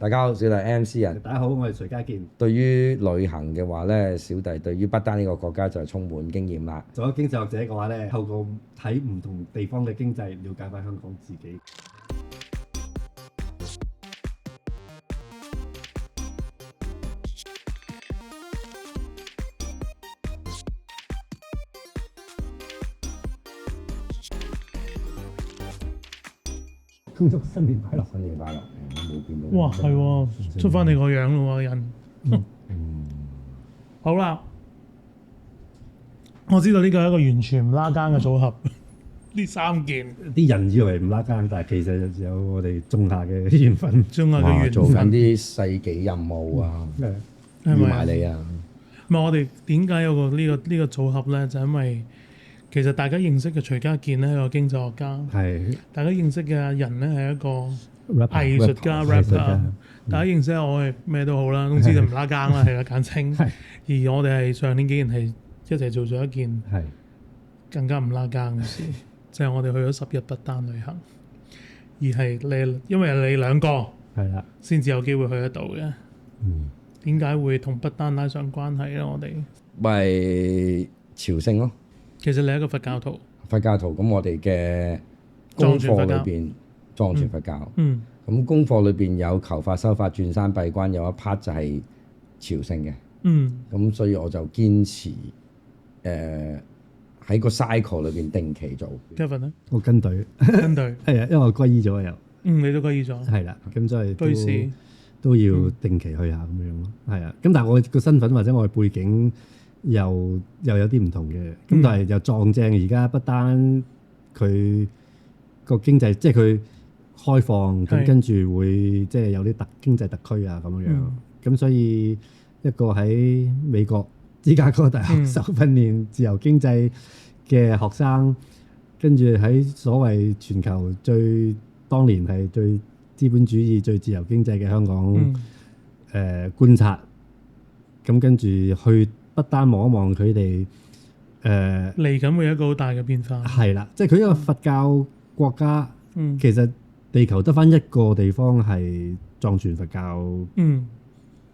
大家好，小弟 MC 啊。大家好，我係徐家健。對於旅行嘅話咧，小弟對於不丹呢個國家就充滿經驗啦。做咗經濟學者嘅話咧，透過睇唔同地方嘅經濟，了解翻香港自己。恭祝新年快樂！新年快樂！冇見到。哇，係喎，出翻你個樣咯喎，人。好啦，我知道呢個係一個完全唔拉更嘅組合，呢三件啲人以為唔拉更，但係其實有我哋種下嘅緣分。中下嘅緣做緊分，啲世紀任務啊，要係咪埋你啊！唔係我哋點解有個呢個組合咧？就因為其實大家認識嘅徐家健咧係個經濟學家，係大家認識嘅人咧係一個 rapper 藝術家 rapper，大家認識我係咩都好啦，總之就唔拉更啦，係啦簡稱。係而我哋係上年竟然係一齊做咗一件係更加唔拉更嘅事，就係我哋去咗10日不丹旅行，而係你因為你兩個係啦，先至有機會去得到嘅。嗯，點解會同不丹拉上關係咧？我哋咪朝聖咯，其實你係一個佛教徒，佛教徒。咁我哋嘅功課裏邊藏傳佛教。嗯咁功課裏邊有求法、修法、轉山閉關，有一 part 就係朝聖嘅。嗯咁所以我就堅持喺個 cycle 裏邊定期做。 ，Kevin 咧我跟隊跟隊，係啊，因為我歸依咗又你都歸依咗，係啦，咁所以居士，都要定期去下咁樣咯。係啊，咁但係我個身份或者我嘅背景又有啲唔同嘅，咁但係又撞正而家不單佢個經濟即係佢開放，咁係跟住會即係有啲經濟特區啊咁樣，咁所以一個喺美國芝加哥大學受訓練自由經濟嘅學生，跟住喺所謂全球當年係最資本主義、最自由經濟嘅香港觀察，咁跟住去不單望一望佢哋嚟緊會有一個好大嘅變化。係啦，即係佢一個佛教國家，嗯其實地球得翻一個地方係藏傳佛教，嗯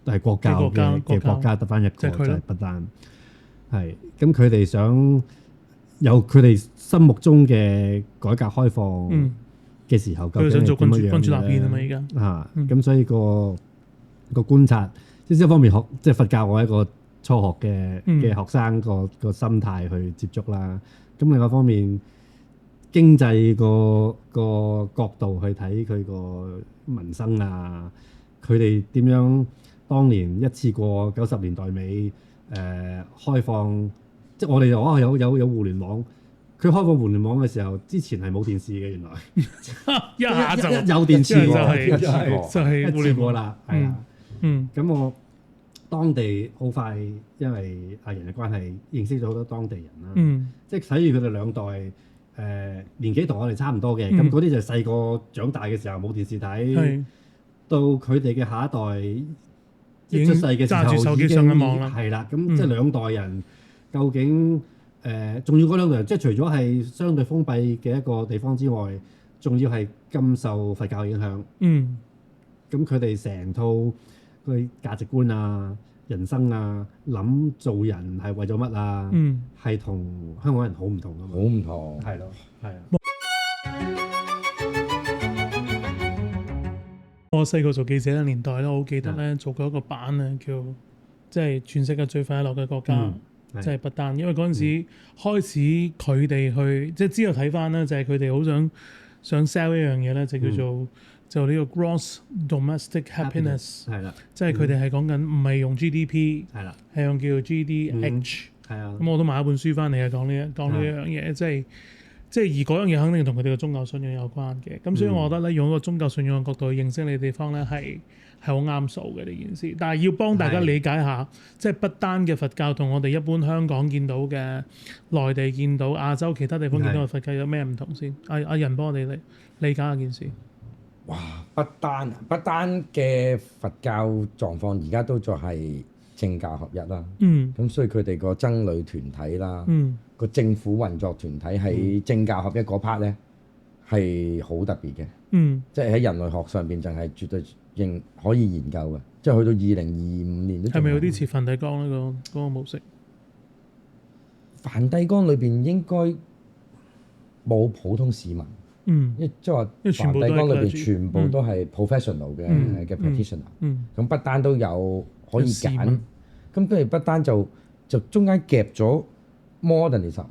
係國教嘅國家得翻一個就即係佢咯係不丹。係咁，佢哋想有佢哋心目中嘅改革開放嘅時候，究竟佢想做君主係點樣立憲啊嘛，咧而家啊，咁所以個觀察，即係一方面學即係佛教，我係一個初學嘅學生個心態去接觸啦。咁另外一方面，經濟個角度去睇佢個民生啊，佢哋點樣當年一次過90年代尾開放，即係我哋有互聯網。佢開放互聯網嘅時候，之前係冇電視嘅，原來一下就有電視就喎，係就一次係互聯網過啦，係啊。嗯咁我當地好快，因為藝人嘅關係，認識咗好多當地人啦。嗯即係睇住佢哋兩代年紀同我哋差唔多嘅，咁嗰啲就細個長大嘅時候冇電視睇，係到佢哋嘅下一代已經一出世嘅時揸住手機候已經上緊網啦係啦，咁即係兩代人究竟仲要嗰兩代人，即係除咗係相對封閉嘅一個地方之外，仲要係咁受佛教影響。嗯咁佢哋成套佢價值觀啊、人生啊、諗做人係為咗乜啊，係同香港人好唔同噶嘛。好唔同。係咯，係啊。我細個做記者嘅年代咧，我好記得咧做過一個版咧，叫即係全世界最快樂嘅國家，即係不丹。因為嗰陣時開始佢哋去，即係之後睇翻咧，就係佢哋好想 sell 一樣嘢咧，就叫做就呢個 gross domestic happiness，係啦，即係佢哋係講緊唔係用 GDP，係啦，係用叫做 GDH。係啊。咁我都買一本書翻嚟啊，講呢一樣嘢，即係而嗰樣嘢肯定同佢哋嘅宗教信仰有關嘅。咁所以我覺得咧，用一個宗教信仰嘅角度去認識你嘅地方咧，係好啱數嘅呢件事。但係要幫大家理解下，即係不單嘅佛教同我哋一般香港見到嘅、內地見到、亞洲其他地方見到嘅佛教有咩唔同先？阿仁幫我哋理解下件事。哇！不丹嘅佛教狀況而家都仲係政教合一啦。咁所以佢哋個僧侶團體啦，個政府運作團體喺政教合一嗰 part 咧係好特別嘅。即係喺人類學上邊就係絕對仍可以研究嘅，即係去到2025年都係咪有啲似梵蒂岡呢個嗰個模式？梵蒂岡裏邊應該冇普通市民，即係話梵蒂岡裏邊全部都係 professional 嘅 practitioner，咁不單都有可以揀，咁跟住不單就中間夾咗 modernism，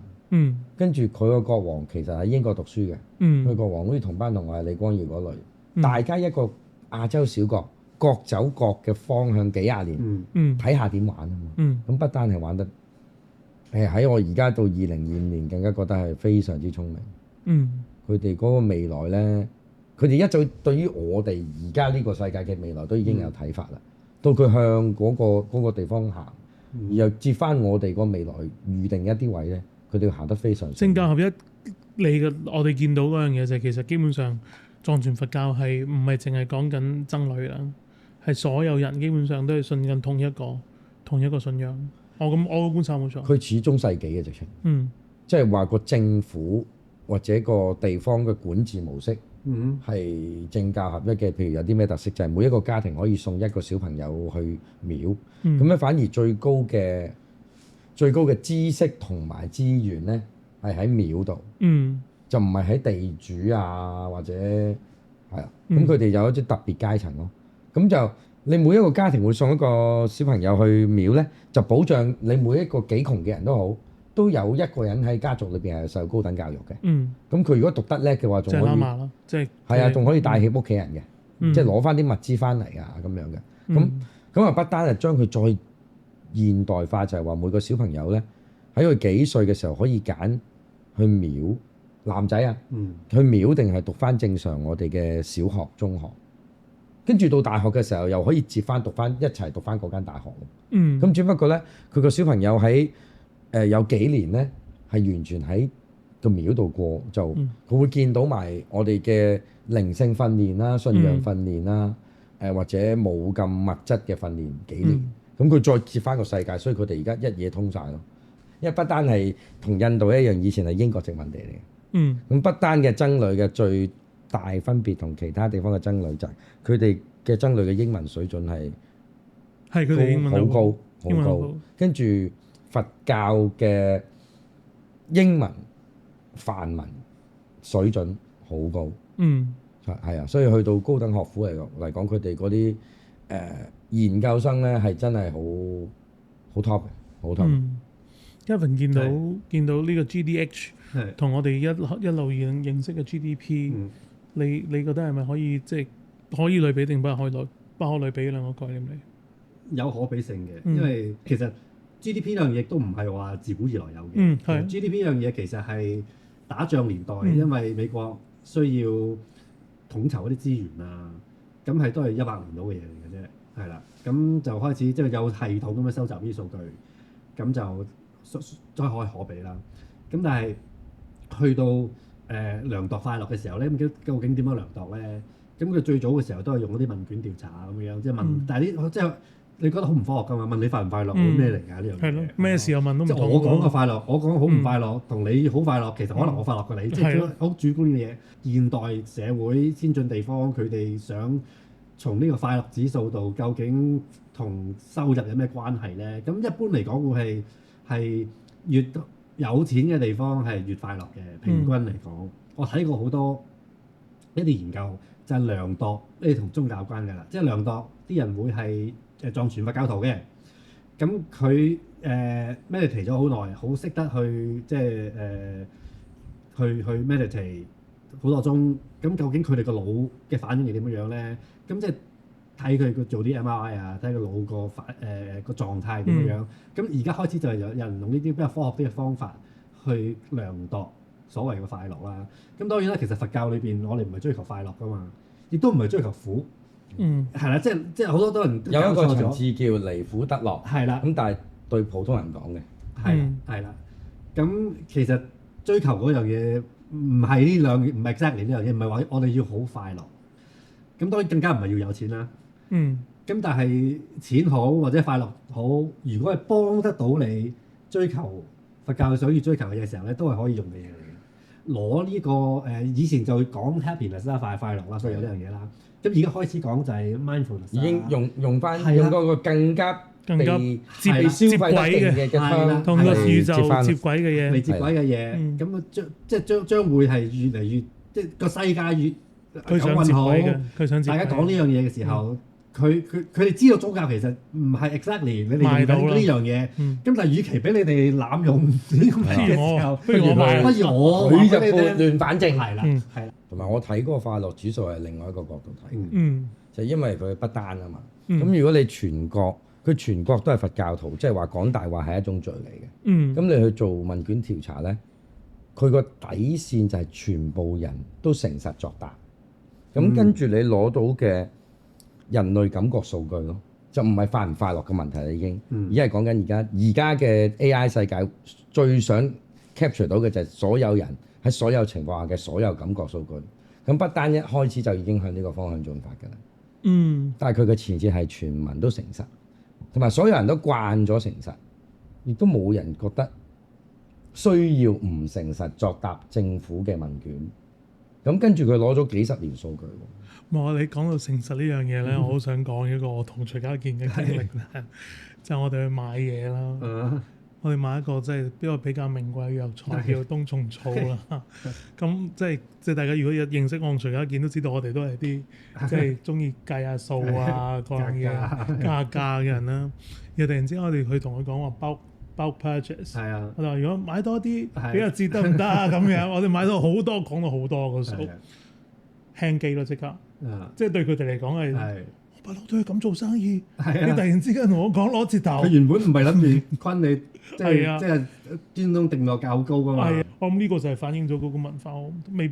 跟住佢個國王其實喺英國讀書嘅，佢國王好似同班同學係李光耀嗰類，大家一個亞洲小國，各走各嘅方向幾廿年，睇下點玩啊嘛，咁不單係玩得。喺我而家到2025年更加覺得係非常之聰明。佢哋嗰個未來咧，佢哋一早對於我哋而家呢個世界嘅未來都已經有睇法啦。到佢向嗰個地方行，又接翻我哋個未來預定一啲位咧，佢哋行得非常。政教合一，我哋見到嗰樣嘢就係其實基本上藏傳佛教係唔係淨係講緊僧侶啦，係所有人基本上都係信緊同一個信仰。我個觀察冇錯。佢似中世紀嘅直情，即係話個政府或者個地方嘅管治模式係政教合一嘅。譬如有啲咩特色，就係每一個家庭可以送一個小朋友去廟，咁咧反而最高嘅知識同埋資源咧係喺廟度，就唔係喺地主啊或者係啊。咁佢哋有一啲特別階層咯，咁就。你每一個家庭會送一個小朋友去廟咧，就保障你每一個幾窮嘅人都好，都有一個人喺家族裏邊係受高等教育嘅。咁佢如果讀得叻嘅話，仲可以係啊，仲可以帶起屋企人嘅，即係攞翻啲物資翻嚟啊咁樣嘅。咁啊，不單係將佢再現代化，就係話每個小朋友咧喺佢幾歲嘅時候可以揀去廟，男仔啊，去廟定係讀翻正常我哋嘅小學、中學。跟住到大學嘅時候，又可以接翻一齊讀翻嗰間大學。咁只不過咧，佢個小朋友喺有幾年咧，係完全喺個廟度過，就佢會見到埋我哋嘅靈性訓練啦、信仰訓練啦，或者冇咁物質嘅訓練幾年。咁佢再接翻個世界，所以佢哋而家一嘢通晒咯。因為不單係同印度一樣，以前係英國殖民地嚟嘅。咁不單嘅僧侶嘅最大分別同其他地方嘅僧侶就係佢哋嘅僧侶嘅英文水準係佢哋英文好高，跟住佛教嘅英文梵文水準好高，係啊，所以去到高等學府嚟講，佢哋嗰啲研究生咧係真係好 top 嘅，好 top。Kevin 見到呢個 GDH 同我哋一路認識嘅 GDP。你覺得係咪可以可以類比定不可類比兩個概念嚟？有可比性嘅，因為其實 GDP 呢樣嘢都唔係話自古以來有嘅。GDP 呢樣嘢其實係打仗年代，因為美國需要統籌嗰啲資源啊，咁係都係100年到嘅嘢嚟嘅啫，係啦。咁就開始有系統咁樣收集呢啲數據，咁就再可比啦。咁但係去到量度快樂嘅時候咧，咁究竟點樣量度咧？咁佢最早嘅時候都係用嗰啲問卷調查咁樣，即係問，但係啲你覺得好唔科學㗎嘛？問你快唔快樂，咩嚟㗎呢樣嘢？係咯，咩時候問都唔同。我講個快樂，我講好唔快樂，同你好快樂，其實可能我快樂過你，即係好主觀嘅嘢。現代社會先進地方，佢哋想從呢個快樂指數度，究竟同收入有咩關係咧？咁一般嚟講，會係越有錢嘅地方係越快樂嘅，平均嚟講，我睇過好多一啲研究，就係量度呢啲同宗教有關㗎啦，即係量度啲人會係藏傳佛教徒嘅，咁佢meditate 咗好耐，好識得去即係去 meditate 好多鐘，咁究竟佢哋個腦嘅反應係點樣咧？咁即係睇佢做啲 MRI 啊，睇個腦個狀態點樣。咁而家開始就係有人用呢啲比較科學啲嘅方法去量度所謂嘅快樂啦。咁當然啦，其實佛教裏邊我哋唔係追求快樂噶嘛，亦都唔係追求苦。係啦，即係好多人有一個層次叫離苦得樂。係啦。咁但係對普通人講嘅係啦。咁其實追求嗰樣嘢唔係呢兩樣，唔係 exactly 呢樣嘢，唔係話我哋要好快樂。咁當然更加唔係要有錢啦。咁但係錢好或者快樂好，如果係幫得到你追求佛教想要追求嘅嘢嘅時候咧，都係可以用嘅嘢嚟嘅。攞呢個以前就講 happiness 啦，快樂啦，所以有呢樣嘢啦。咁而家開始講就係 mindfulness，已經用翻係啦用嗰個更加更加被消費得勁嘅湯同個宇宙接返接軌嘅嘢，未接軌嘅嘢，咁將會係越嚟越即係個世界越佢想接軌嘅，佢想接軌。大家講呢樣嘢嘅時候，佢哋知道宗教其實唔係 exactly 你哋用緊呢樣嘢，咁但係與其俾你哋濫用呢個嘅時候，不如我佢就撥亂反正係啦，係啦。同埋我睇嗰個快樂指數係另外一個角度睇，就因為佢不單啊嘛。咁如果你全國都係佛教徒，即係話講大話係一種罪嚟嘅。咁你去做問卷調查咧，佢個底線就係全部人都誠實作答。咁跟住你攞到嘅人類感覺數據咯，就唔係快唔快樂嘅問題啦，已經，而係講緊而家嘅 AI 世界最想 capture 到嘅就係所有人喺所有情況下嘅所有感覺數據。咁不單一開始就已經向呢個方向進發㗎啦。但係佢嘅前提係全民都誠實，同埋所有人都慣咗誠實，亦都冇人覺得需要唔誠實作答政府嘅問卷。咁跟住佢攞咗幾十年數據喎。哇！你講到誠實呢樣嘢咧，我好想講一個我同徐家健嘅經歷咧，就係我哋去買嘢啦。我哋買一個比較名貴嘅藥材叫冬蟲草啦。咁即係大家如果有認識我同徐家健都知道，我哋都係啲即係中意計下數啊嗰樣嘢加價嘅人啦。然後突然之間我哋去同佢講話bulk purchase， 我就話如果買多啲俾個折得唔得啊？咁樣我哋買到好多，講到好多個數，輕機咯即刻，即係對佢哋嚟講係。不嬲都係咁做生意，你突然之間同我講攞折頭，佢原本唔係諗住昆你，即係專登定落價好高㗎嘛。我諗呢個就係反映咗嗰個文化，未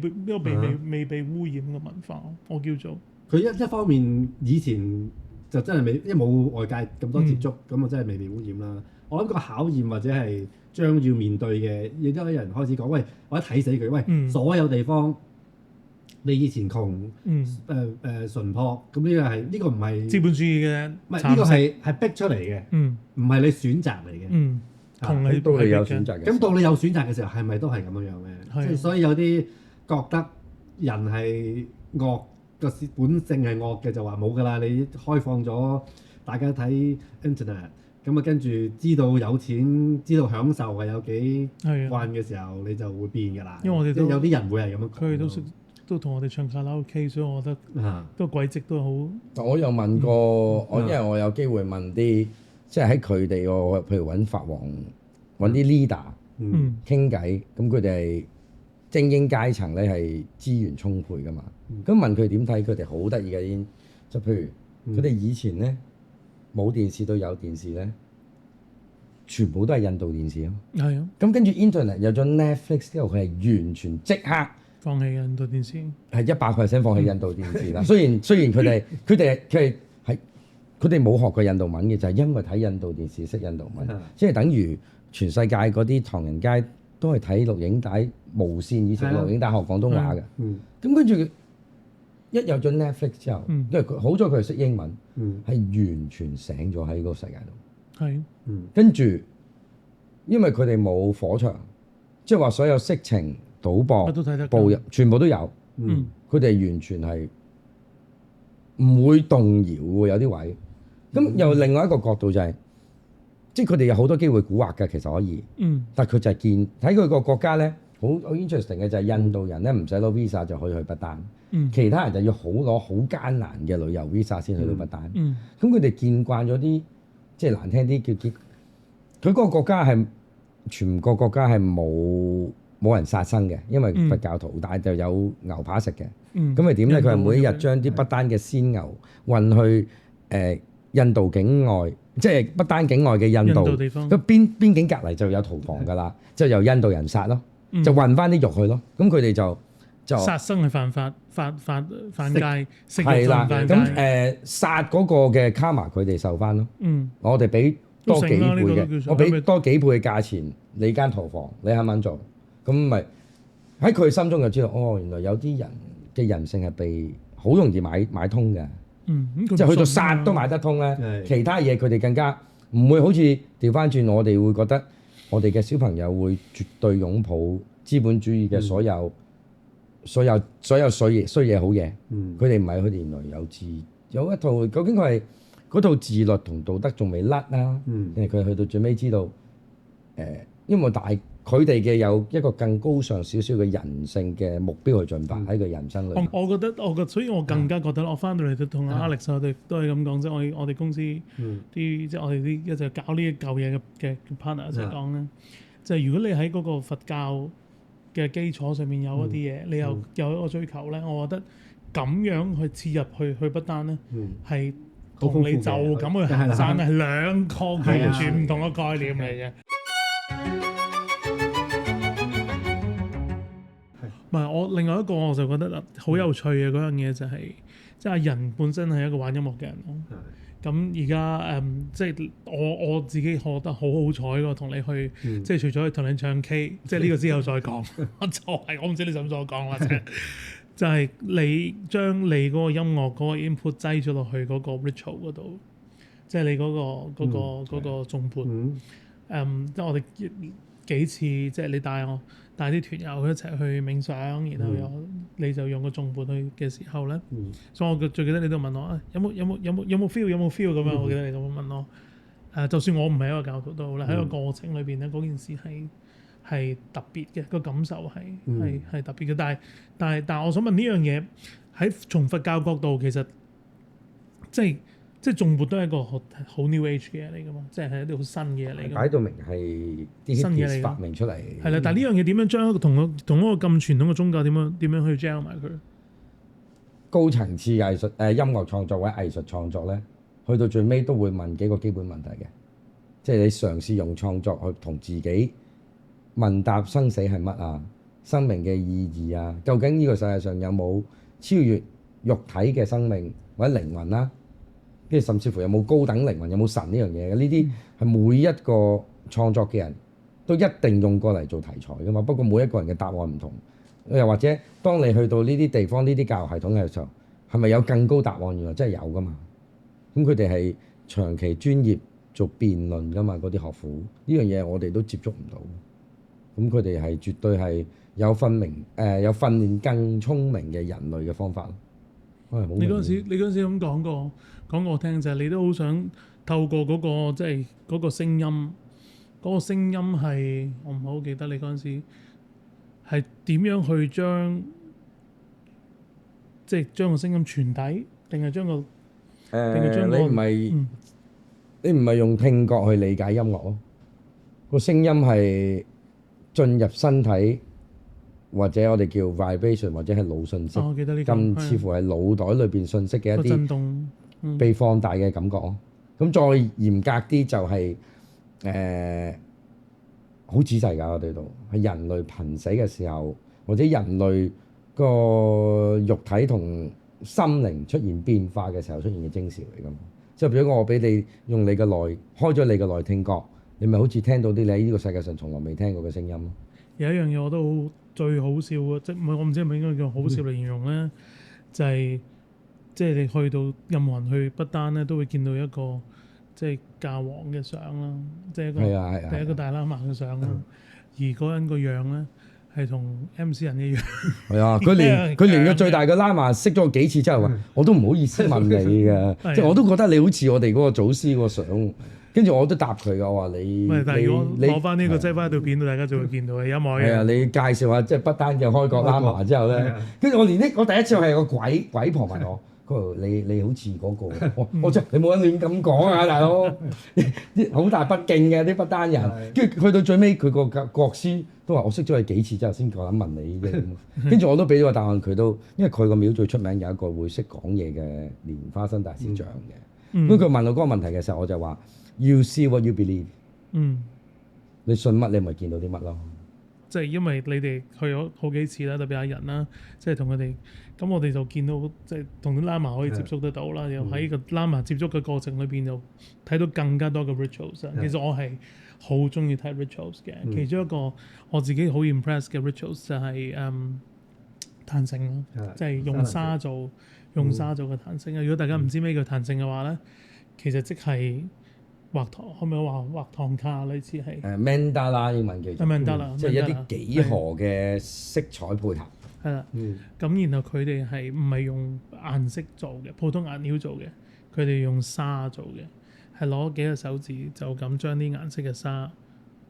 被污染嘅文化，我叫做。佢一方面以前就真係因為冇外界咁多接觸，咁啊真係未被污染啦。我諗個考驗或者係將要面對嘅，亦都有人開始講，喂，我一睇死佢，喂，所有地方。你以前窮，淳樸，咁呢個唔係資本主義嘅，唔係呢個係逼出嚟嘅，唔係你選擇嚟嘅。同你到你有選擇嘅，咁到你有選擇嘅時候，係咪都係咁樣樣咧？即係所以有啲覺得人係惡個本性係惡嘅，就話冇㗎啦。你開放咗，大家睇 internet，咁啊跟住知道有錢，知道享受係有幾慣嘅時候，你就會變㗎啦。因為我哋都有啲人會係咁樣講。佢哋都同我哋唱卡拉 OK，所以我覺得都軌跡都好。我有問過，因為我有機會問啲，即係喺佢哋個，譬如揾法王揾啲 leader 傾偈，咁佢哋係精英階層咧，係資源充沛噶嘛。咁問佢點睇，佢哋好得意嘅已經，就譬如佢哋以前咧冇電視到有電視咧，全部都係印度電視咯。係啊。咁跟住 internet 有咗 Netflix 之後，佢係完全即刻放棄印度電視，係100%放棄印度電視啦。雖然佢哋冇學過印度文嘅，就係因為睇印度電視識印度文，即係等於全世界嗰啲唐人街都係睇錄影帶無線，以前錄影帶學廣東話嘅。咁跟住一有咗 Netflix 之後，因為好在佢係識英文，係完全醒咗喺嗰個世界度。係，跟住因為佢哋冇火牆，即係話所有色情、賭博、暴入全部都有，佢哋完全係唔會動搖喎，有啲位。咁又另外一個角度就係，即係佢哋有好多機會蠱惑嘅，其實可以。但係佢就係見睇佢個國家咧，好 interesting 嘅就係印度人咧唔使攞 visa 就可以去不丹，其他人就要攞好艱難嘅旅遊 visa 先去到不丹。咁佢哋見慣咗啲，即係難聽啲叫佢嗰個國家係全個國家係冇人殺生嘅，因為佛教徒，但係就有牛扒食嘅。咁係點咧？佢係每一日將啲不丹嘅鮮牛運去印度境外，即係不丹境外嘅印度地方。咁邊境隔離就有屠房㗎啦，就由印度人殺咯，就運翻啲肉去咯。咁佢哋就殺生係犯法，犯戒，食肉係啦。犯戒。咁殺嗰個嘅卡瑪佢哋受翻咯。我哋俾多幾倍嘅，我俾多幾倍嘅價錢，你間屠房你肯唔肯做？咁咪喺佢心中就知道，哦，原來有啲人嘅人性係被好容易買通嘅，即係去到殺都買得通咧。其他嘢佢哋更加唔會好似調翻轉，我哋會覺得我哋嘅小朋友會絕對擁抱資本主義嘅所有所有衰嘢好嘢，佢哋唔係，佢哋原來有一套，究竟佢係嗰套自律同道德仲未甩啦，因為佢去到最尾知道因為佢哋嘅有一個更高尚少少嘅人性嘅目標去進發喺佢人生裏。我覺得，所以我更加覺得，我翻到嚟同阿 Alex 我哋都係咁講，即係我哋公司即係我哋啲一直搞呢一嚿嘢嘅 partner 一齊講咧，就係如果你喺嗰個佛教嘅基礎上面有一啲嘢，你又有一個追求咧，我覺得咁樣去切入去不丹咧，係同你就咁去行山係兩個完全唔同嘅概念嚟嘅。唔係我另外一個我就覺得好有趣嘅嗰樣嘢就係，即係阿仁本身係一個玩音樂嘅人咯。咁而家即係我自己覺得好好彩喎，同你去即係除咗去同你唱 K， 即係呢個之後再講。我唔知你想唔想講啦，就係你將你嗰個音樂嗰個 input 擠咗落去嗰個 ritual 嗰度，即係你嗰個頌缽。即係我哋幾次即係你帶啲團友一齊去冥想，然後你就用個頌缽去嘅時候咧，所以我最記得你都問我有冇 feel 咁樣，我記得你咁樣問我。就算我唔係一個教徒都好啦，喺個過程裏邊咧，嗰件事係特別嘅，個感受係特別嘅。但係我想問呢樣嘢喺從佛教角度，其實即係頌缽都係一個好 new age 嘅嘢嚟㗎嘛，即係一啲好新嘅嘢嚟㗎。擺到明係啲新嘢發明出嚟。係啦，但係呢樣嘢點樣將同一個咁傳統嘅宗教點樣去 gel 埋佢？高層次藝術音樂創作或者藝術創作咧，去到最尾都會問幾個基本問題嘅，即係你嘗試用創作去同自己問答生死係乜啊，生命嘅意義啊，究竟呢個世界上有冇超越肉體嘅生命或者靈魂啦？跟住甚至乎有冇高等靈魂，有冇神呢樣嘢嘅？呢啲係每一個創作嘅人都一定用過嚟做題材㗎嘛。不過每一個人嘅答案唔同，又或者當你去到呢啲地方、呢啲教育系統嘅時候，係咪有更高答案？原來真係有㗎嘛。咁佢哋係長期專業做辯論㗎嘛，嗰啲學府呢樣嘢我哋都接觸唔到。咁佢哋係絕對係有訓練更聰明嘅人類嘅方法。你嗰陣時咁講過我聽就係你都好想透過嗰個即係嗰個聲音，嗰個聲音係我唔係好記得你嗰陣時係點樣去將個聲音傳遞，定係將個你唔係用聽覺去理解音樂咯，個聲音係進入身體。或者我哋叫 vibration， 或者係腦信息，我記得呢個咁似乎係腦袋裏邊信息嘅一震動，被放大嘅感覺咯。咁再嚴格啲就係好仔細㗎，我哋度係人類瀕死嘅時候，或者人類個肉體同心靈出現變化嘅時候出現嘅徵兆嚟㗎嘛。即係譬如我俾你用你嘅開咗你嘅內聽覺，你咪好似聽到啲你喺呢個世界上從來未聽過嘅聲音咯。有一樣嘢我都最好笑嘅，即係我唔知係咪應該叫好笑嚟形容咧，就係即係你去到任何人去不丹咧，都會見到一個即係教皇嘅相啦，即係第一個大喇嘛嘅相啦，而嗰人個樣咧係同 MC 人一樣。係啊，佢連個最大嘅喇嘛識咗我幾次之後話，我都唔好意思問你㗎，即係我都覺得你好似我哋嗰個祖師個相。跟住我都答佢㗎，我話你，但係如果攞翻呢個擠翻喺條片度，大家就會見到嘅一模一樣。係啊，你介紹下即係不丹嘅開國喇嘛之後咧，跟住我第一次係個鬼婆問我，佢話你好似嗰個，我即係你冇得亂咁講啊，大佬，好大不敬嘅啲不丹人。跟住去到最尾，佢個國師都話我識咗你幾次之後先夠膽問你啫。跟住我都俾咗個答案佢都，因為佢個廟最出名有一個會識講嘢嘅蓮花生大師像嘅。咁佢問我嗰個問題嘅時候，我就話。You see what you believe。你信乜，你咪見到啲乜咯。即係因為你哋去咗好幾次啦，特別阿人啦，即係同佢哋，咁我哋就見到即係同啲喇嘛可以接觸得到啦，又喺個喇嘛接觸嘅過程裏邊，又睇到更加多嘅 rituals。其實我係好中意睇 rituals 嘅，其中一個我自己好 impress 嘅 rituals 就係壇聖咯，即係用沙做嘅壇聖。如果大家唔知咩叫壇聖嘅話咧，其實即係畫堂，可唔可以話畫堂卡類似係？mandala 英文叫做，即係一啲幾何嘅色彩配合。係啦。咁然後佢哋係唔係用顏色做嘅，普通顏料做嘅，佢哋用沙做嘅，係攞幾個手指就咁將啲顏色嘅沙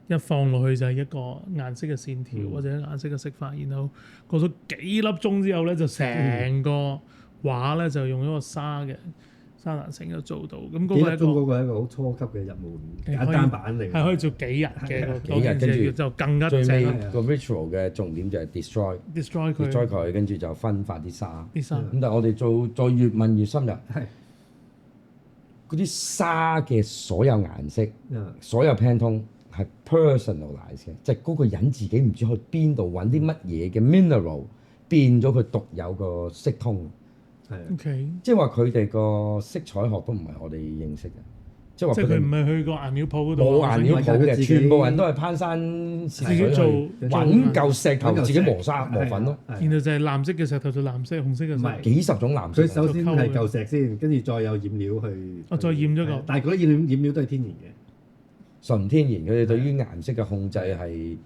一放落去就係一個顏色嘅線條或者顏色嘅色法，然後過咗幾粒鐘之後咧，就成個畫咧就用一個沙藍繩就做到。咁嗰個係一個好初級嘅入門簡單版嚟，係可以做幾日嘅，幾日跟住就更加最尾正。個 ritual 嘅重點就係 destroy 佢，跟住就分發啲沙。咁但係我哋再越問越深入，嗰啲沙嘅所有顏色、所有 Pantone 係 personalize 嘅，即係嗰個人自己唔知去邊度揾啲乜嘢嘅 mineral 變咗佢獨有個色通。OK，即係話佢哋個色彩學都唔係我哋認識嘅，即係話佢唔係去個顏料鋪嗰度冇顏料鋪嘅，全部人都係攀山自己做揾嚿石頭自己磨粉咯。然後就係藍色嘅石頭就藍色，紅色嘅石頭幾十種藍色。佢首先係嚿石先，跟住再有染料去。再染咗個。但係嗰啲染料都係天然嘅，純天然。佢哋對於顏色嘅控制係。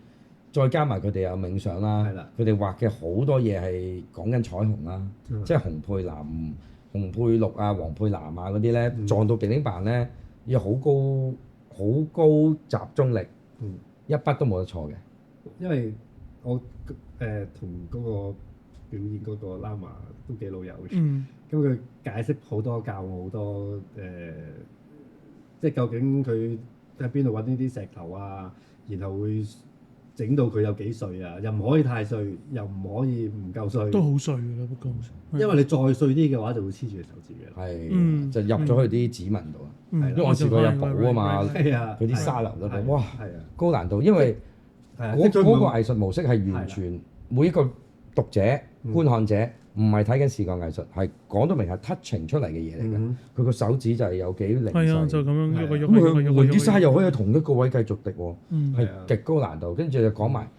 再加埋佢哋有冥想啦，佢哋畫嘅好多嘢係講緊彩虹啦，即係紅配藍、紅配綠啊、黃配藍啊嗰啲咧，撞到鼻頂板咧要好高集中力，一筆都冇得錯嘅。因為我同嗰個表演嗰個 Lama 都幾老友嘅，咁佢解釋好多教我好多即係究竟佢喺邊度揾呢啲石頭啊，然後會整到佢有幾碎啊？又唔可以太碎，又唔可以唔夠碎。都好碎㗎啦，不過。因為你再碎啲嘅話，就會黐住隻手指嘅。係，就入咗去啲指紋度啊。因為我試過有補啊嘛，嗰啲沙流嗰度，哇，高難度。因為嗰個藝術模式係完全每一個讀者、觀看者唔係睇緊視覺藝術，係講到明係 touching 出嚟嘅嘢嚟嘅。佢個手指就係有幾靈細。係啊，就咁樣喐咁佢換啲沙又可以喺同一個位繼續滴喎，係極高難度。跟住就講埋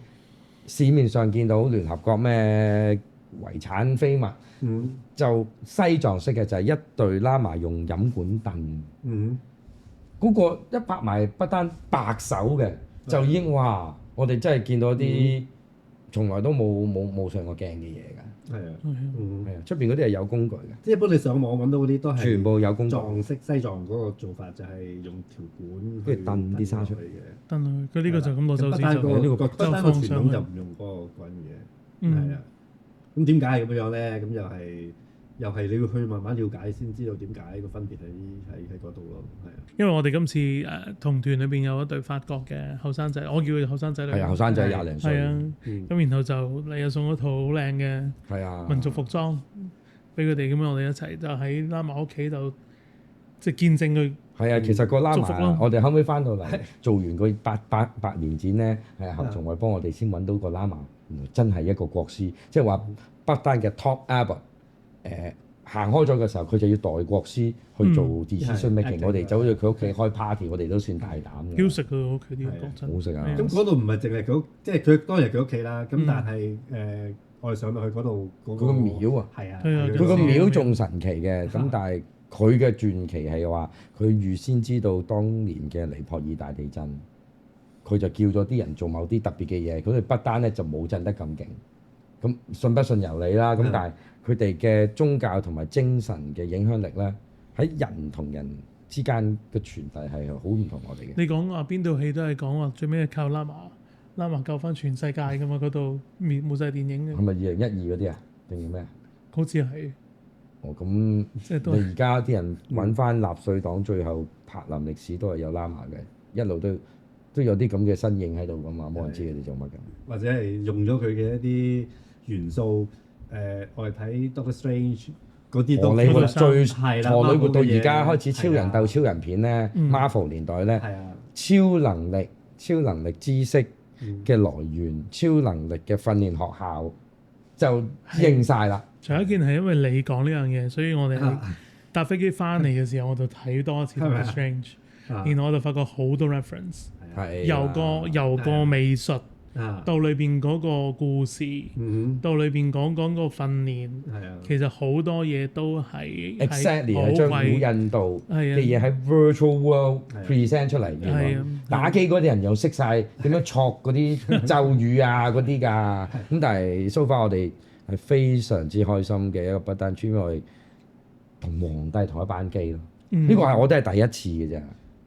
市面上見到聯合國咩遺產非物，就西藏式嘅就係一對喇嘛用飲管燉。嗰個一拍埋不單白手嘅，就已經哇！我哋真係見到啲從來都冇上過鏡嘅嘢㗎。係啊，出邊嗰啲係有工具嘅。即係一般你上網揾到嗰啲都係全部有工具。藏式西藏嗰個做法就係用條管跟住燉啲沙出嚟嘅。燉佢，佢呢個就咁攞手指就不單個傳統就唔用嗰個滾嘅。係啊。咁點解係咁樣咧？咁又係你要去慢慢了解先知道點解個分別喺嗰度咯。係啊。因為我哋今次同團裏邊有一對法國嘅後生仔，我叫佢後生仔嚟。係啊，後生仔20零歲。係啊，咁然後就你又送咗套好靚嘅民族服裝俾佢哋，咁樣我哋一齊就喺喇嘛屋企度即係見證佢。係啊，其實個喇嘛，我哋後尾翻到嚟做完個8年展咧，係何從偉幫我哋先揾到個喇嘛，原來真係一個國師，即係話不單嘅 top abbot 行開咗嘅時候，佢就要代國師去做 decision making。我哋走咗佢屋企開 party，我哋都算大膽嘅。好食佢屋企啲講真，好食啊！咁嗰度唔係淨係佢屋，即係佢當然佢屋企啦。咁但係我哋上到去嗰度嗰個廟啊，係啊，佢個廟仲神奇嘅。咁但係佢嘅傳奇係話，佢預先知道當年嘅尼泊爾大地震，佢就叫咗啲人做某啲特別嘅嘢。佢哋不單咧就冇震得咁勁，咁信不信由你啦。咁但係佢哋嘅宗教同埋精神嘅影響力咧，喺人同人之間嘅傳遞係好唔同我哋嘅。你講話邊套戲都係講話最尾係靠喇嘛救翻全世界噶嘛？嗰度冇晒電影嘅。係咪2012嗰啲啊？定係咩啊？好似係。哦，咁即係你而家啲人揾翻納粹黨最後柏林歷史都係有喇嘛嘅，一路都有啲咁嘅身影喺度噶嘛，冇人知佢哋做乜嘅。或者係用咗佢嘅一啲元素。我哋睇 Doctor Strange 嗰啲都荷里活最係啦，荷里活到而家開始超人鬥超人片咧，Marvel 年代咧，超能力知識嘅來源，超能力嘅訓練學校就應晒啦。除咗一件係因為你講呢樣嘢，所以我哋搭飛機翻嚟嘅時候，我就睇多一次 Doctor Strange，然後我就發覺好多 reference，由個美術。到裏邊嗰個故事，到裏邊講個訓練，其實好多嘢都係 exactly 係將古印度嘅嘢喺 virtual world present 出嚟嘅。打機嗰啲人又識晒點樣錯嗰啲咒語啊嗰啲㗎。咁但係 so far 我哋係非常之開心嘅一個不單止，因為同皇帝同一班機咯。呢個係我都係第一次嘅啫，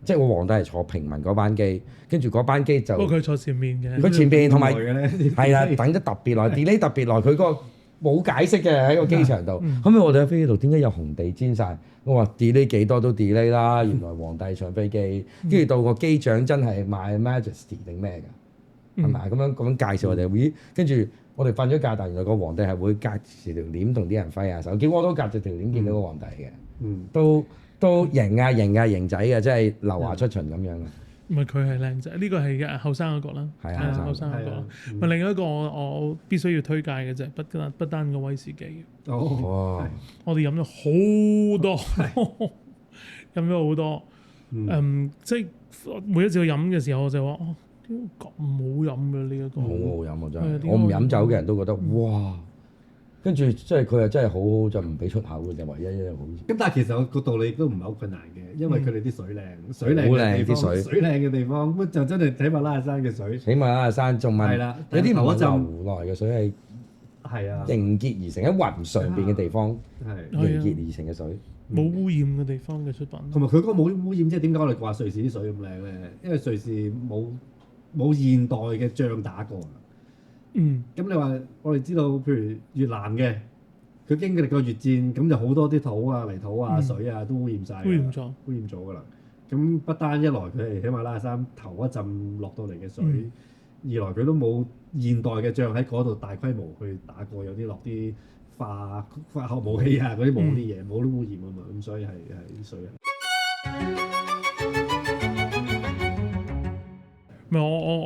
即係我皇帝係坐平民嗰班機，跟住嗰班機就不過佢坐前面嘅，佢前邊同埋係係啦，等得特別耐，delay 特別耐，佢嗰個冇解釋嘅喺個機場度。後尾我哋喺飛機度點解有紅地氈晒？我話 delay 幾多都 delay 啦，原來皇帝上飛機，跟住到個機長真係 My Majesty 定咩㗎？係咪咁樣介紹我哋？咦，跟住我哋瞓咗覺，但原來個皇帝係會隔住條簾同啲人揮下手，結果我都隔住條簾見到個皇帝嘅，都型仔嘅，即係劉華出巡咁樣嘅。唔係佢係靚仔，呢個係後生嗰個啦，係啊，後生嗰個啦。咪另一個我必須要推介嘅就係不丹個威士忌。哦，我哋飲咗好多，飲咗好多。即係每一次去飲嘅時候，我就話：哦，點解咁好飲嘅呢一個？好好飲啊！真係，我唔飲酒嘅人都覺得哇！跟住即係佢又真係好好，就唔俾出口嘅就唯一一樣好。咁但係其實個道理都唔係好困難嘅，因為佢哋啲水靚，水靚嘅地方，水靚嘅地方，咁就真係喜馬拉雅山嘅水。喜馬拉雅山仲問有啲唔係流來嘅水係啊凝結而成喺雲上邊嘅地方，凝結而成嘅水，冇污染嘅地方嘅出品。同埋佢嗰個冇污染，即係點解我哋話瑞士啲水咁靚咧？因為瑞士冇現代嘅仗打過。咁你話我哋知道，譬如越南嘅，佢經歷過越戰，咁就好多啲土啊、泥土啊、水啊都污染晒，污染咗㗎啦。咁不單一來佢係喜馬拉雅山頭一陣落到嚟嘅水，二來佢都冇現代嘅仗喺嗰度大規模去打過，有啲落啲化學武器啊嗰啲冇啲嘢，冇啲污染啊嘛，咁所以係啲水啊。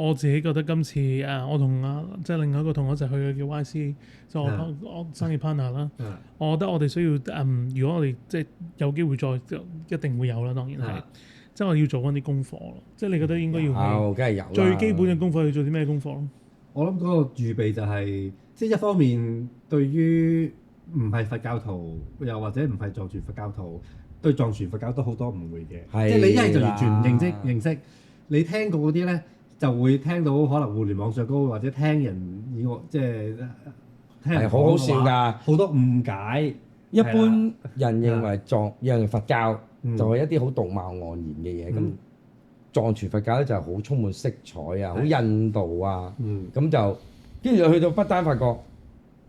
我自己覺得今次我同即係另外一個同我一齊去嘅叫 YC， 就我生意 partner 啦。我覺得我哋需要如果我哋即係有機會再一定會有啦，當然係。即係我要做翻啲功課咯。即係你覺得應該要梗係有最基本嘅功課要做啲咩功課咯？我諗嗰個預備就係即係一方面對於唔係佛教徒又或者唔係藏傳佛教徒對藏傳佛教都好多誤會嘅，即係你一係就完全唔認識，你聽過嗰啲咧。就會聽到可能互聯網上高或者聽人以外，即係聽人好好笑㗎，好多誤解。一般人認為認為佛教就係一啲好道貌岸然嘅嘢，咁藏傳佛教咧就係好充滿色彩啊，好印度啊，咁就跟住去到不丹發覺，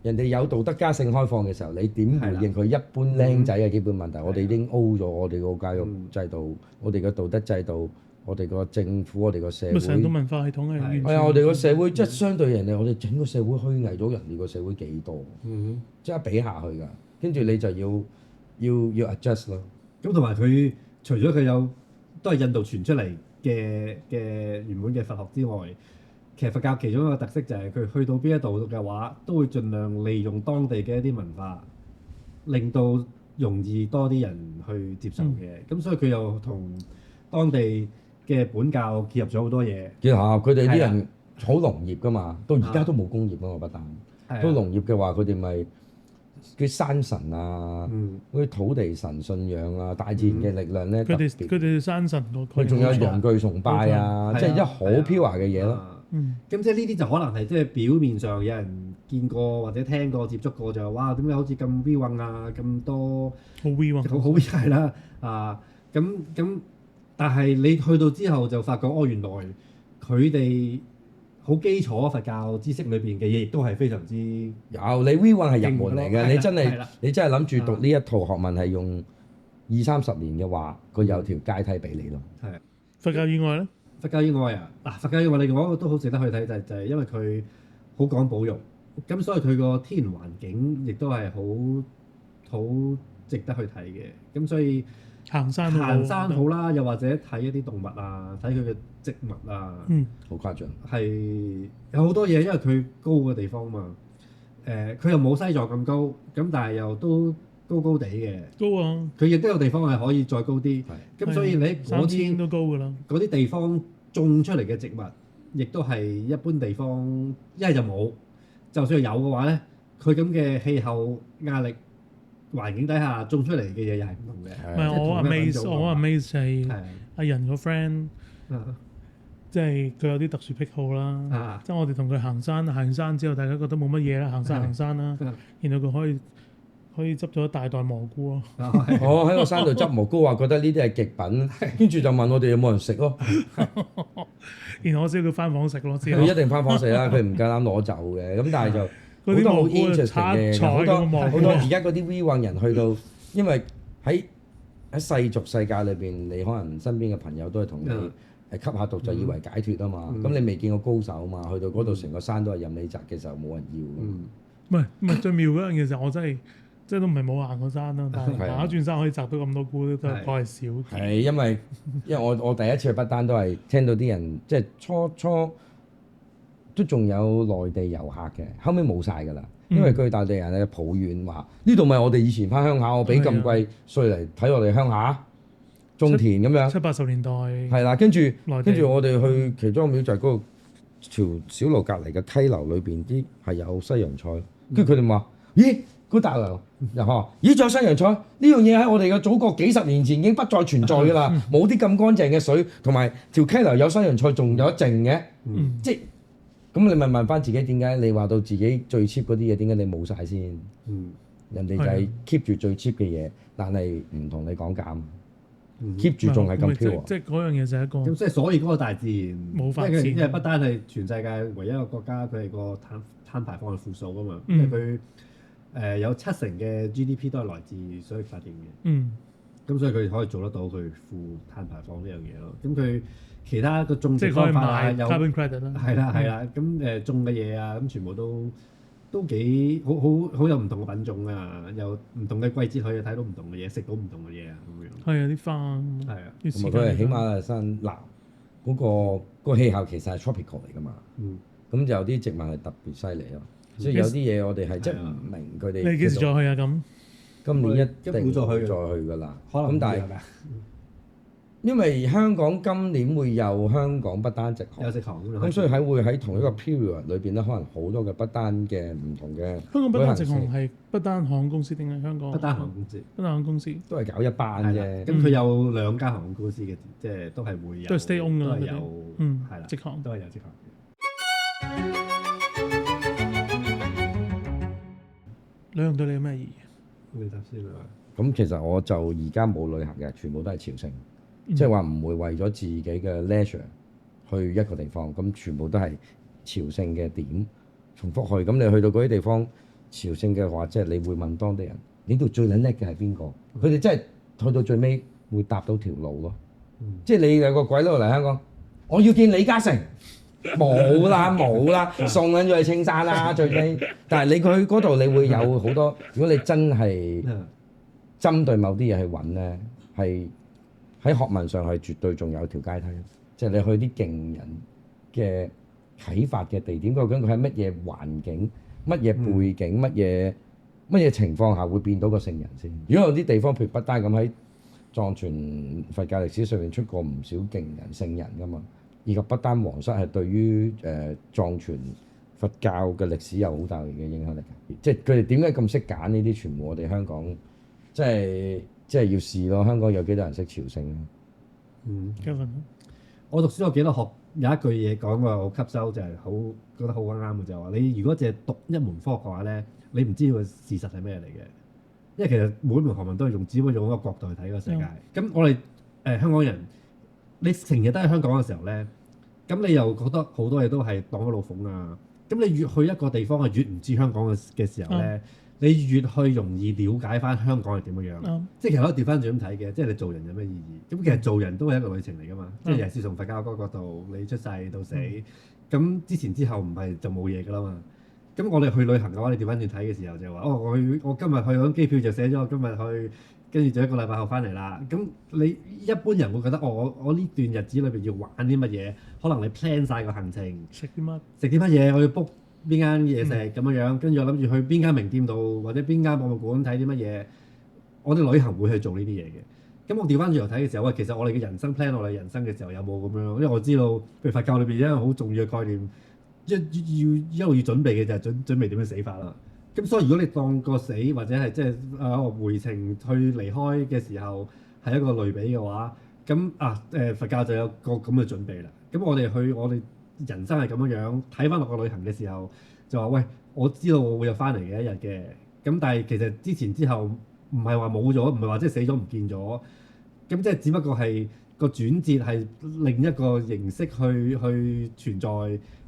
人哋有道德家性開放嘅時候，你點回應佢一般僆仔嘅基本問題？我哋已經 O 咗我哋個教育制度，我哋嘅道德制度。我哋個政府，我哋個社會，成個文化系統係係啊！我哋個社會即係相對人哋，我哋整個社會虛偽咗人哋個社會幾多？即係比下去㗎，跟住你就要 adjust 咯。咁同埋佢除咗佢有都係印度傳出嚟嘅原本嘅佛學之外，其實佛教其中一個特色就係佢去到邊一度嘅話，都會盡量利用當地嘅一啲文化，令到容易多啲人去接受嘅。咁所以佢又同當地嘅本教結合咗好多嘢，結合佢哋啲人好農業㗎嘛，到而家都冇工業㗎嘛，不但都農業嘅話，佢哋咪啲山神啊，嗰啲土地神信仰啊，大自然嘅力量咧，佢哋山神佢仲有農具崇拜啊，即係一好 pure 嘅嘢咯。咁即係呢啲就可能係即係表面上有人見過或者聽過接觸過就哇點解好似咁 V 運啊咁多好 V 運，好係啦咁。但係你去到之後就發覺原來佢哋好基礎佛教知識裏邊嘅嘢，亦都係非常之有。你 V 運係入門嚟嘅，你真係諗住讀呢一套學問係用20-30年嘅話，佢有條階梯俾你咯。係佛教以外咧？佛教以外佛教以外另外一個都好值得去睇就係因為佢好講保育，咁所以佢個天然環境亦都係好值得去睇嘅。咁所以行山好啦，又或者睇一啲動物啊，睇佢嘅植物啊，好誇張。係有好多嘢，因為佢高嘅地方嘛。佢又冇西藏咁高，咁但係又都高地嘅。高啊！佢亦都有地方係可以再高啲。咁所以你嗰啲都高㗎啦。嗰啲地方種出嚟嘅植物，亦都係一般地方一係就冇。就算有嘅話咧，佢咁嘅氣候壓力環境底下種出嚟嘅嘢又係唔同嘅。唔係我話 Maze 係阿仁個 friend，即即係佢有啲特殊癖好啦。即係我哋同佢行山之後，大家覺得冇乜嘢啦，行山啦，然後佢可以執咗一大袋蘑菇咯。我喺個山度執蘑菇，話覺得呢啲係極品，跟住就問我哋有冇人食咯。然後我知佢翻房食咯，佢一定翻房食啦，佢唔夠膽攞走嘅。咁但係就好多好 interesting 嘅，好多而家嗰啲 V 運人去到，因為喺世俗世界裏邊，你可能身邊嘅朋友都係同你吸下毒就以為解脫啊嘛。咁你未見過高手啊嘛，去到嗰度成個山都係任你摘嘅時候冇人要。唔係最妙嗰樣嘢就我真係都唔係冇行過山啦，但係行一轉山可以摘到咁多菇都係怪少。係因為我第一次去不丹都係聽到啲人即係初都仲有內地遊客嘅，後尾冇晒㗎啦。因為佢大地人咧抱怨話呢度咪我哋以前翻鄉下，我俾咁貴稅嚟睇我哋鄉下種田咁樣。70、80年代係啦，跟住我哋去其中一個廟就係嗰個條小路隔離嘅溪流裏邊啲係有西洋菜，跟住佢哋話：咦，嗰大樓又話咦仲有西洋菜？呢樣嘢喺我哋嘅祖國幾十年前已經不再存在㗎啦，冇啲咁乾淨嘅水，同埋條溪流有西洋菜仲有一剩嘅，即係。咁你咪問翻自己點解你話到自己最 cheap 嗰啲嘢點解你冇晒先？人哋就係 keep 住最 cheap 嘅嘢，但係唔同你講價，keep 住仲係咁飄。即係嗰樣嘢就係一個。咁即係所以嗰個大自然冇發展，因為不單係全世界唯一一個國家，佢係個碳排放係負數㗎嘛，因為佢有70%嘅 GDP 都係來自水力發電嘅。咁所以佢可以做得到佢負碳排放呢樣嘢咯。咁佢其他個種植方法啊，有 carbon credit 啦，係啦，咁種嘅嘢啊，咁全部都幾好有唔同嘅品種啊，有唔同嘅季節可以睇到唔同嘅嘢，食到唔同嘅嘢啊咁樣。係啊，啲花係啊，同埋佢係喜馬拉雅山嗱嗰個氣候其實係 tropical 嚟㗎嘛。咁就有啲植物係特別犀利咯，所以有啲嘢我哋係真係唔明佢哋。你幾時再去啊？咁今年一定再去㗎啦。咁但係因為香港今年會有香港不丹直航，有直航咁所以會喺同一個 period 裏邊咧，可能好多嘅不丹嘅唔同嘅。香港不丹直航係不丹航空公司定係香港？不丹航空公司。不丹航空公司都係搞一班啫。咁佢有2間航空公司嘅，即係都係會有。都係 stay on 㗎啦，都係有，係啦，直航都係有直航。旅行對你有咩意義？你答先啦。咁其實我就而家冇旅行嘅，全部都係朝聖。即係話唔會為咗自己嘅 leisure 去一個地方，咁全部都係朝聖嘅點，重複去。咁你去到嗰啲地方朝聖嘅話，即係你會問當地人：呢度最撚叻嘅係邊個？佢哋真係去到最尾會搭到條路咯。即係你有個鬼佬嚟香港，我要見李嘉誠，冇啦，送緊咗去青山啦最尾。但係你去嗰度，你會有好多。如果你真係針對某啲嘢去揾咧，係。喺學問上係絕對仲有條階梯，即係你去啲勁人嘅啟發嘅地點，究竟佢喺乜嘢環境、乜嘢背景、乜嘢情況下會變到個聖人先？如果有啲地方譬如不丹咁喺藏傳佛教歷史上面出過唔少勁人聖人㗎嘛，以及不丹皇室係對於藏傳佛教嘅歷史有好大嘅影響力嘅，即係佢哋點解咁識揀呢啲？全部我哋香港即係要試咯，香港有幾多人識朝聖咧？Kevin，我讀書我記得學有一句嘢講過，我吸收就係覺得好啱嘅，就係話你如果淨係讀一門科學嘅話咧，你唔知道事實係咩嚟嘅，因為其實每門學問都係只不過用一個角度去睇個世界。咁我哋香港人，你成日都喺香港嘅時候咧，咁你又覺得好多嘢都係當咗老馮啊，咁你越去一個地方係越唔知香港嘅時候咧。你越去容易了解翻香港係點樣，即係其實可以調翻轉咁睇嘅，即係你做人有咩意義？咁其實做人都係一個旅程嚟㗎嘛，即係尤其是從佛教嗰個角度，你出世到死，咁之前之後唔係就冇嘢㗎啦嘛。咁我哋去旅行嘅話，你調翻轉睇嘅時候就話，我今日去嗰機票就寫咗我今日去，跟住就一個禮拜後翻嚟啦。咁你一般人會覺得，我呢段日子裏邊要玩啲乜嘢？可能你 plan 晒個行程，食啲乜嘢，我要 book。邊間嘢食咁樣，跟住我諗住去邊間名店度，或者邊間博物館睇啲乜嘢。我哋旅行會去做呢啲嘢嘅。咁我調翻轉頭睇嘅時候，其實我哋嘅人生 plan 我哋人生嘅時候有冇咁樣？因為我知道，譬如佛教裏邊一樣好重要嘅概念，一路要準備嘅就係準備點樣死法啦。咁所以如果你當個死或者係即係回程去離開嘅時候係一個類比嘅話，咁佛教就有個咁嘅準備啦。咁咁我哋人生係咁樣樣，睇翻落個旅行嘅時候就話喂，我知道我會有翻嚟嘅一日嘅。咁但係其實之前之後唔係話冇咗，唔係話即係死咗唔見咗。咁即係只不過係個轉折係另一個形式去存在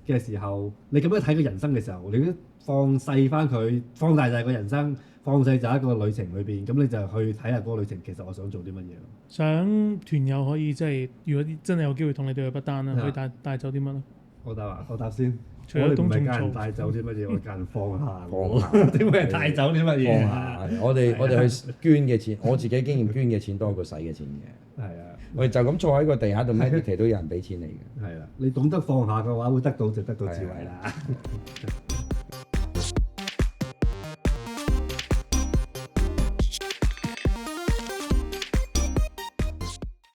嘅時候，你咁樣睇個人生嘅時候，你都放細翻佢，放大就係個人生，放細就係一個旅程裏邊。咁你就去睇下嗰個旅程，其實我想做啲乜嘢咯。想團友可以即係，如果真係有機會同你哋去不丹啦，可以帶走啲乜咧？我答先。除咗東涌我哋唔係教人帶走啲乜嘢，我哋教人放下。點會係帶走啲乜嘢？放下。我哋去捐嘅錢，我自己經驗捐嘅錢多過使嘅錢嘅。係啊，我哋就咁坐喺個地下度 meditate 都有人俾錢你嘅。係啦，你懂得放下嘅話，會得到就得到智慧啦。